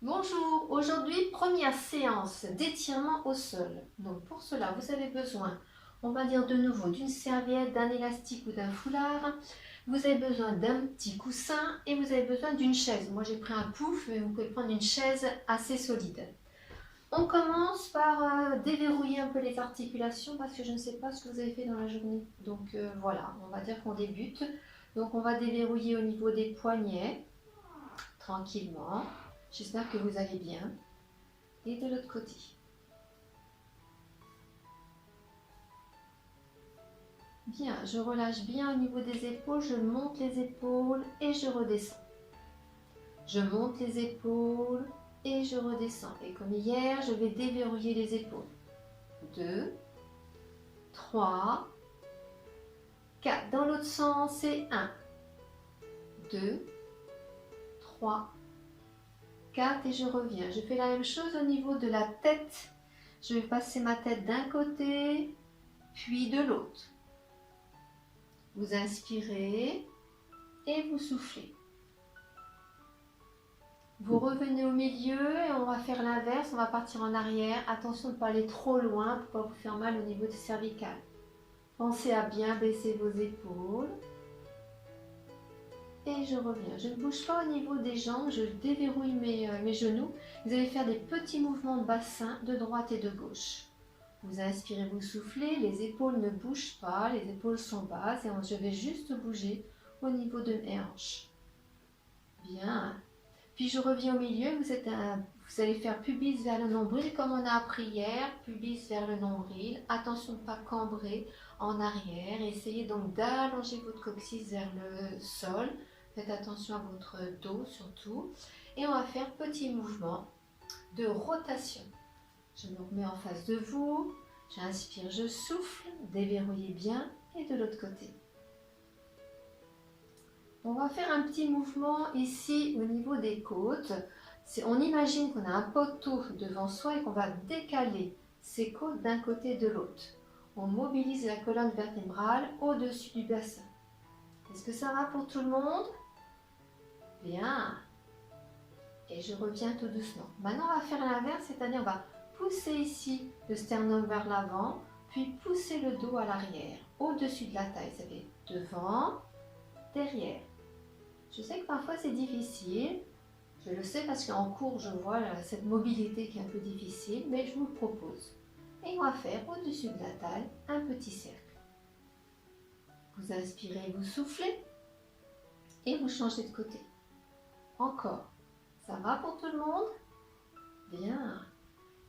Bonjour, aujourd'hui première séance d'étirement au sol. Donc pour cela vous avez besoin, on va dire de nouveau, d'une serviette, d'un élastique ou d'un foulard. Vous avez besoin d'un petit coussin et vous avez besoin d'une chaise. Moi j'ai pris un pouf, mais vous pouvez prendre une chaise assez solide. On commence par déverrouiller un peu les articulations parce que je ne sais pas ce que vous avez fait dans la journée. Donc voilà, on va dire qu'on débute. Donc on va déverrouiller au niveau des poignets, tranquillement. J'espère que vous allez bien. Et de l'autre côté. Bien, je relâche bien au niveau des épaules, je monte les épaules et je redescends. Je monte les épaules et je redescends. Et comme hier, je vais déverrouiller les épaules. 2, 3, 4. Dans l'autre sens, c'est 1, 2, 3, 4 et je reviens. Je fais la même chose au niveau de la tête. Je vais passer ma tête d'un côté, puis de l'autre. Vous inspirez et vous soufflez. Vous revenez au milieu et on va faire l'inverse, on va partir en arrière. Attention de ne pas aller trop loin pour ne pas vous faire mal au niveau des cervicales. Pensez à bien baisser vos épaules. Et je reviens. Je ne bouge pas au niveau des jambes, je déverrouille mes genoux. Vous allez faire des petits mouvements de bassin de droite et de gauche. Vous inspirez, vous soufflez, les épaules ne bougent pas, les épaules sont basses et je vais juste bouger au niveau de mes hanches. Bien. Puis je reviens au milieu, vous allez faire pubis vers le nombril comme on a appris hier, pubis vers le nombril. Attention de ne pas cambrer en arrière. Essayez donc d'allonger votre coccyx vers le sol. Faites attention à votre dos surtout. Et on va faire petit mouvement de rotation. Je me remets en face de vous. J'inspire, je souffle, déverrouillez bien et de l'autre côté. On va faire un petit mouvement ici au niveau des côtes. On imagine qu'on a un poteau devant soi et qu'on va décaler ses côtes d'un côté et de l'autre. On mobilise la colonne vertébrale au-dessus du bassin. Est-ce que ça va pour tout le monde? Bien. Et je reviens tout doucement. Maintenant, on va faire l'inverse, c'est-à-dire on va pousser ici le sternum vers l'avant, puis pousser le dos à l'arrière, au-dessus de la taille. Ça fait devant, derrière. Je sais que parfois c'est difficile, je le sais parce qu'en cours je vois cette mobilité qui est un peu difficile, mais je vous le propose. Et on va faire au-dessus de la taille un petit cercle. Vous inspirez, vous soufflez et vous changez de côté. Encore. Ça va pour tout le monde? Bien.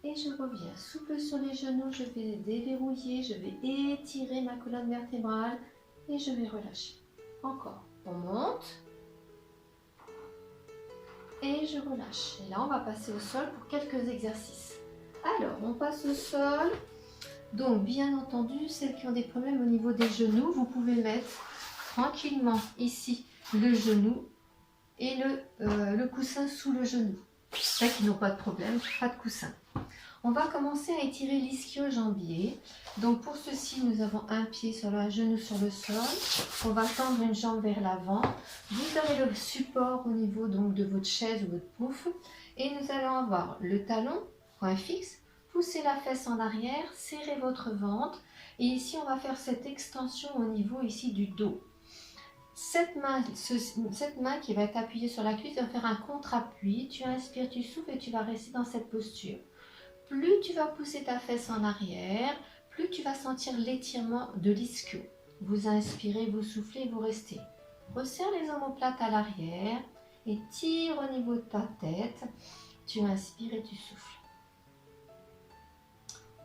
Et je reviens souple sur les genoux, je vais déverrouiller, je vais étirer ma colonne vertébrale et je vais relâcher. Encore. On monte. Et je relâche. Et là, on va passer au sol pour quelques exercices. Alors, on passe au sol. Donc, bien entendu, celles qui ont des problèmes au niveau des genoux, vous pouvez mettre tranquillement ici le genou et le coussin sous le genou. Celles qui n'ont pas de problème, pas de coussin. On va commencer à étirer l'ischio-jambier. Donc pour ceci, nous avons un pied sur un genou sur le sol. On va tendre une jambe vers l'avant. Vous avez le support au niveau donc de votre chaise ou votre pouf. Et nous allons avoir le talon, point fixe. Poussez la fesse en arrière, serrez votre ventre. Et ici, on va faire cette extension au niveau ici du dos. Cette main qui va être appuyée sur la cuisse va faire un contre-appui. Tu inspires, tu souffles et tu vas rester dans cette posture. Plus tu vas pousser ta fesse en arrière, plus tu vas sentir l'étirement de l'ischio. Vous inspirez, vous soufflez, vous restez. Resserre les omoplates à l'arrière et tire au niveau de ta tête. Tu inspires et tu souffles.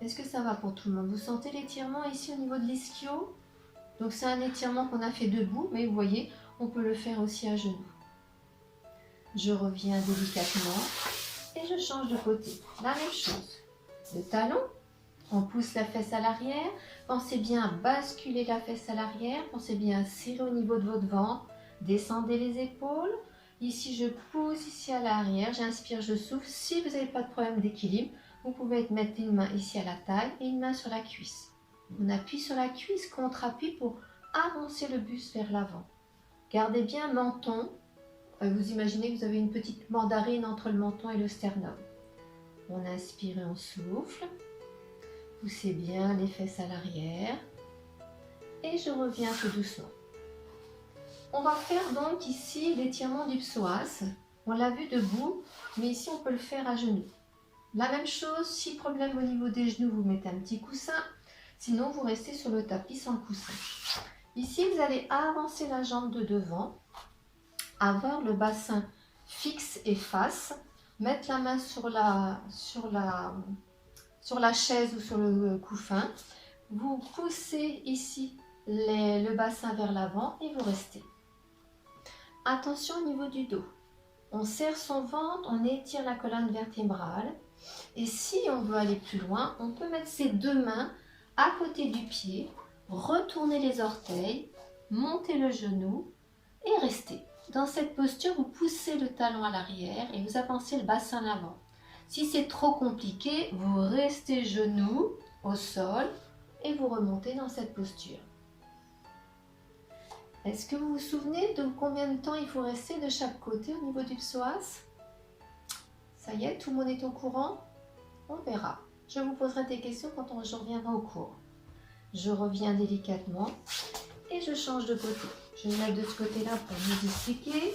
Est-ce que ça va pour tout le monde? Vous sentez l'étirement ici au niveau de l'ischio? Donc c'est un étirement qu'on a fait debout, mais vous voyez, on peut le faire aussi à genoux. Je reviens délicatement. Et je change de côté. La même chose. Le talon, on pousse la fesse à l'arrière. Pensez bien à basculer la fesse à l'arrière. Pensez bien à serrer au niveau de votre ventre. Descendez les épaules. Ici, je pousse ici à l'arrière. J'inspire, je souffle. Si vous n'avez pas de problème d'équilibre, vous pouvez mettre une main ici à la taille et une main sur la cuisse. On appuie sur la cuisse, contre-appui pour avancer le buste vers l'avant. Gardez bien menton Vous imaginez que vous avez une petite mandarine entre le menton et le sternum. On inspire et on souffle. Poussez bien les fesses à l'arrière. Et je reviens tout doucement. On va faire donc ici l'étirement du psoas. On l'a vu debout, mais ici on peut le faire à genoux. La même chose, si problème au niveau des genoux, vous mettez un petit coussin. Sinon, vous restez sur le tapis sans le coussin. Ici, vous allez avancer la jambe de devant, avoir le bassin fixe et face, mettre la main sur la chaise ou sur le couffin. Vous poussez ici le bassin vers l'avant et vous restez. Attention au niveau du dos. On serre son ventre, on étire la colonne vertébrale. Et si on veut aller plus loin, on peut mettre ses deux mains à côté du pied, retourner les orteils, monter le genou et rester. Dans cette posture, vous poussez le talon à l'arrière et vous avancez le bassin à l'avant. Si c'est trop compliqué, vous restez genou au sol et vous remontez dans cette posture. Est-ce que vous vous souvenez de combien de temps il faut rester de chaque côté au niveau du psoas? Ça y est, tout le monde est au courant? On verra. Je vous poserai des questions quand je reviendrai au cours. Je reviens délicatement et je change de côté. Je vais me mettre de ce côté-là pour vous expliquer.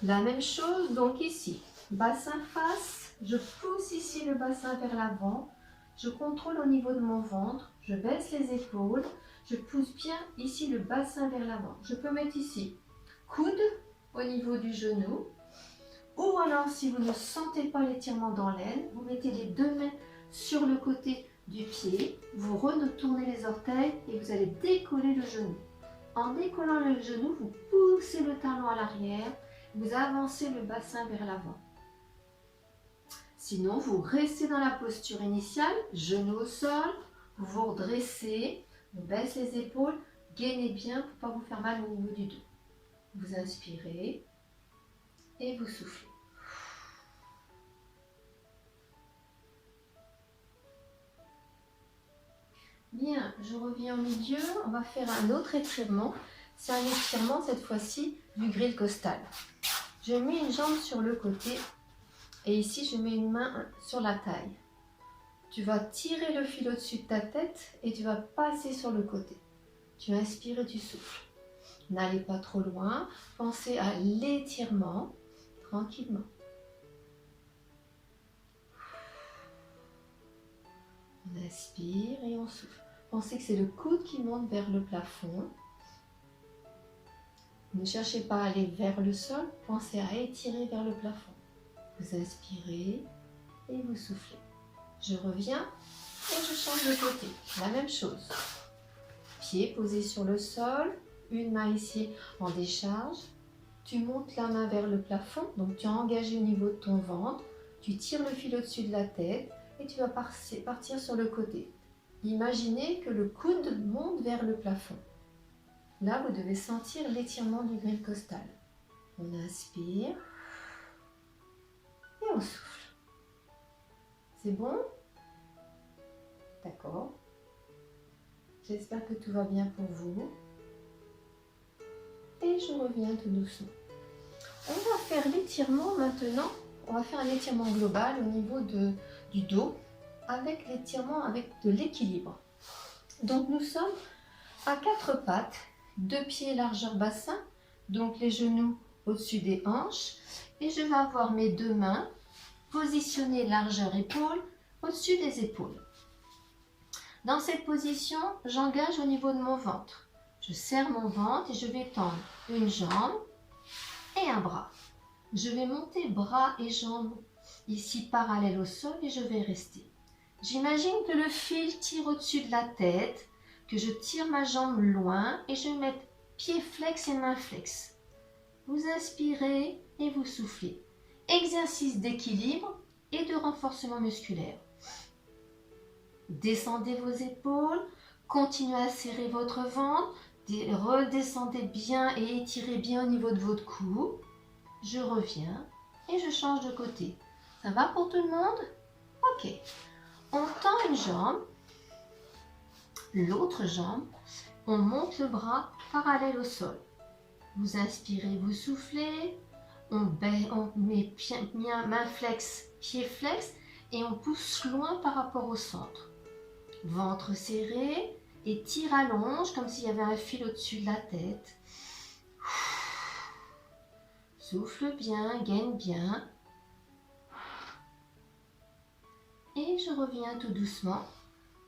La même chose, donc ici, bassin face, je pousse ici le bassin vers l'avant, je contrôle au niveau de mon ventre, je baisse les épaules, je pousse bien ici le bassin vers l'avant. Je peux mettre ici coude au niveau du genou, ou alors si vous ne sentez pas l'étirement dans l'aine, vous mettez les deux mains sur le côté du pied, vous retournez les orteils et vous allez décoller le genou. En décollant le genou, vous poussez le talon à l'arrière, vous avancez le bassin vers l'avant. Sinon, vous restez dans la posture initiale, genou au sol, vous vous redressez, vous baissez les épaules, gainez bien pour ne pas vous faire mal au niveau du dos. Vous inspirez et vous soufflez. Bien, je reviens au milieu, on va faire un autre étirement. C'est un étirement cette fois-ci du grille costal. Je mets une jambe sur le côté et ici je mets une main sur la taille. Tu vas tirer le fil au-dessus de ta tête et tu vas passer sur le côté. Tu inspires et tu souffles. N'allez pas trop loin, pensez à l'étirement tranquillement. On inspire et on souffle. Pensez que c'est le coude qui monte vers le plafond. Ne cherchez pas à aller vers le sol, pensez à étirer vers le plafond. Vous inspirez et vous soufflez. Je reviens et je change de côté. La même chose. Pied posé sur le sol, une main ici en décharge. Tu montes la main vers le plafond, donc tu as engagé au niveau de ton ventre. Tu tires le fil au-dessus de la tête et tu vas partir sur le côté. Imaginez que le coude monte vers le plafond. Là, vous devez sentir l'étirement du grille costal. On inspire et on souffle. C'est bon? D'accord. J'espère que tout va bien pour vous. Et je reviens tout doucement. On va faire l'étirement maintenant. On va faire un étirement global au niveau du dos avec l'étirement avec de l'équilibre. Donc nous sommes à quatre pattes, deux pieds largeur bassin, donc les genoux au-dessus des hanches. Et je vais avoir mes deux mains positionnées largeur épaule au-dessus des épaules. Dans cette position, j'engage au niveau de mon ventre. Je serre mon ventre et je vais tendre une jambe et un bras. Je vais monter bras et jambes ici parallèles au sol et je vais rester. J'imagine que le fil tire au-dessus de la tête, que je tire ma jambe loin et je vais mettre pied flex et main flex. Vous inspirez et vous soufflez. Exercice d'équilibre et de renforcement musculaire. Descendez vos épaules, continuez à serrer votre ventre, redescendez bien et étirez bien au niveau de votre cou. Je reviens et je change de côté. Ça va pour tout le monde? Ok. On tend une jambe, l'autre jambe, on monte le bras parallèle au sol. Vous inspirez, vous soufflez, on met bien main flex, pied flex et on pousse loin par rapport au centre. Ventre serré et tire allonge comme s'il y avait un fil au-dessus de la tête. Souffle bien, gaine bien. Et je reviens tout doucement.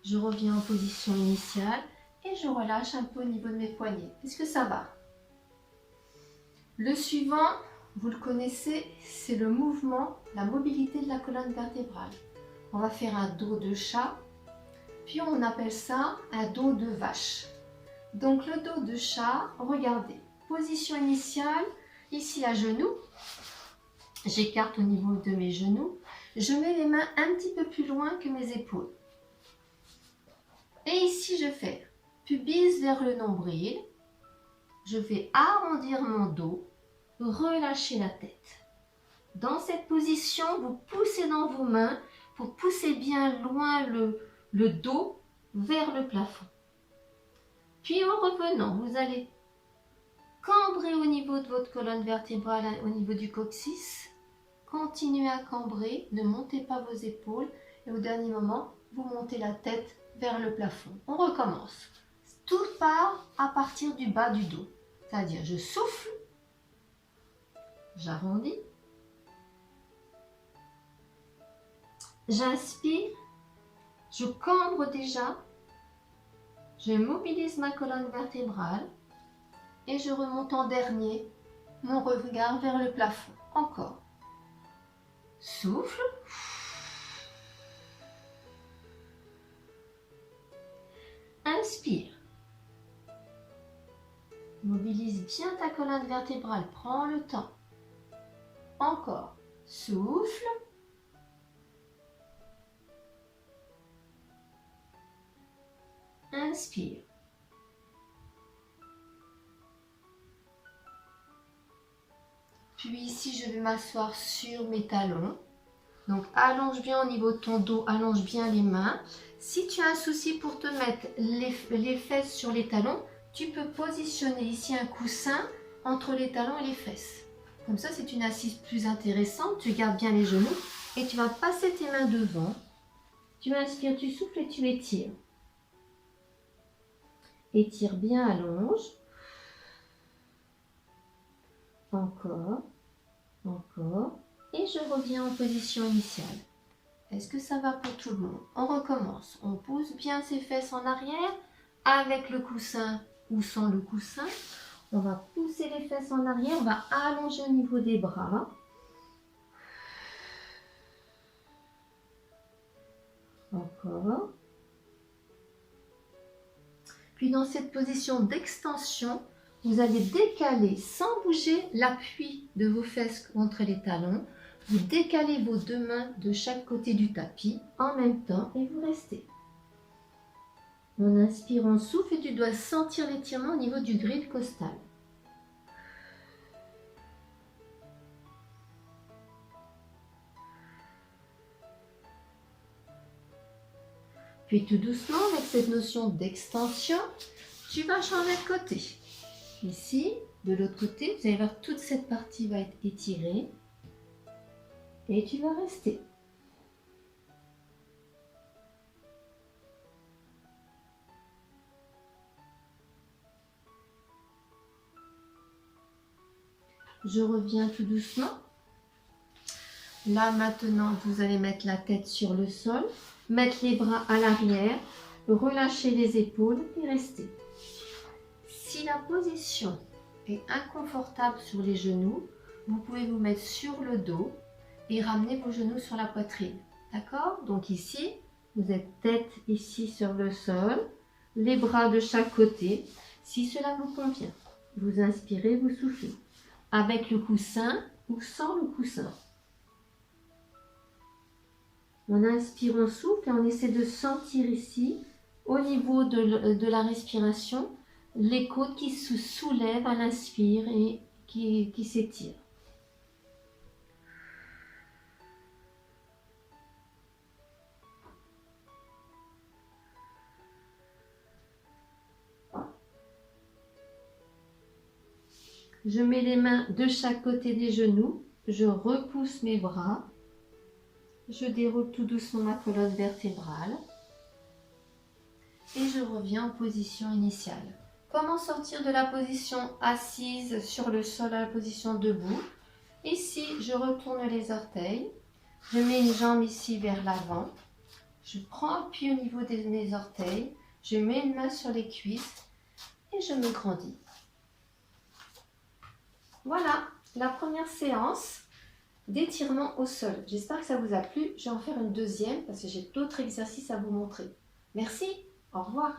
Je reviens en position initiale et je relâche un peu au niveau de mes poignets. Est-ce que ça va? Le suivant, vous le connaissez, c'est le mouvement, la mobilité de la colonne vertébrale. On va faire un dos de chat, puis on appelle ça un dos de vache. Donc le dos de chat, regardez, position initiale, ici à genoux, j'écarte au niveau de mes genoux, je mets les mains un petit peu plus loin que mes épaules. Et ici je fais pubis vers le nombril, je vais arrondir mon dos, relâcher la tête. Dans cette position, vous poussez dans vos mains pour pousser bien loin le dos vers le plafond. Puis en revenant, vous allez cambrer au niveau de votre colonne vertébrale, au niveau du coccyx. Continuez à cambrer, ne montez pas vos épaules et au dernier moment, vous montez la tête vers le plafond. On recommence. Tout part à partir du bas du dos. C'est-à-dire, je souffle, j'arrondis, j'inspire, je cambre déjà, je mobilise ma colonne vertébrale et je remonte en dernier mon regard vers le plafond. Encore. Souffle. Inspire. Mobilise bien ta colonne vertébrale. Prends le temps. Encore. Souffle. Inspire. Puis ici, je vais m'asseoir sur mes talons. Donc, allonge bien au niveau de ton dos, allonge bien les mains. Si tu as un souci pour te mettre les fesses sur les talons, tu peux positionner ici un coussin entre les talons et les fesses. Comme ça, c'est une assise plus intéressante. Tu gardes bien les genoux et tu vas passer tes mains devant. Tu inspires, tu souffles et tu étires. Étire bien, allonge. Encore, encore. Et je reviens en position initiale. Est-ce que ça va pour tout le monde? On recommence. On pousse bien ses fesses en arrière avec le coussin ou sans le coussin. On va pousser les fesses en arrière. On va allonger au niveau des bras. Encore. Puis dans cette position d'extension, vous allez décaler sans bouger l'appui de vos fesses contre les talons. Vous décalez vos deux mains de chaque côté du tapis en même temps et vous restez. On inspire, on souffle et tu dois sentir l'étirement au niveau du grille costal. Puis tout doucement, avec cette notion d'extension, tu vas changer de côté. Ici, de l'autre côté, vous allez voir toute cette partie va être étirée. Et tu vas rester. Je reviens tout doucement. Là, maintenant, vous allez mettre la tête sur le sol, mettre les bras à l'arrière, relâcher les épaules et rester. Si la position est inconfortable sur les genoux, vous pouvez vous mettre sur le dos et ramener vos genoux sur la poitrine. D'accord? Donc ici, vous êtes tête ici sur le sol, les bras de chaque côté. Si cela vous convient, vous inspirez, vous soufflez. Avec le coussin ou sans le coussin. On inspire, on souffle et on essaie de sentir ici, au niveau de la respiration, les côtes qui se soulèvent à l'inspire et qui s'étirent. Je mets les mains de chaque côté des genoux. Je repousse mes bras. Je déroule tout doucement ma colonne vertébrale. Et je reviens en position initiale. Comment sortir de la position assise sur le sol à la position debout? Ici, je retourne les orteils. Je mets une jambe ici vers l'avant. Je prends appui au niveau de mes orteils. Je mets une main sur les cuisses et je me grandis. Voilà la première séance d'étirement au sol. J'espère que ça vous a plu. Je vais en faire une deuxième parce que j'ai d'autres exercices à vous montrer. Merci, au revoir.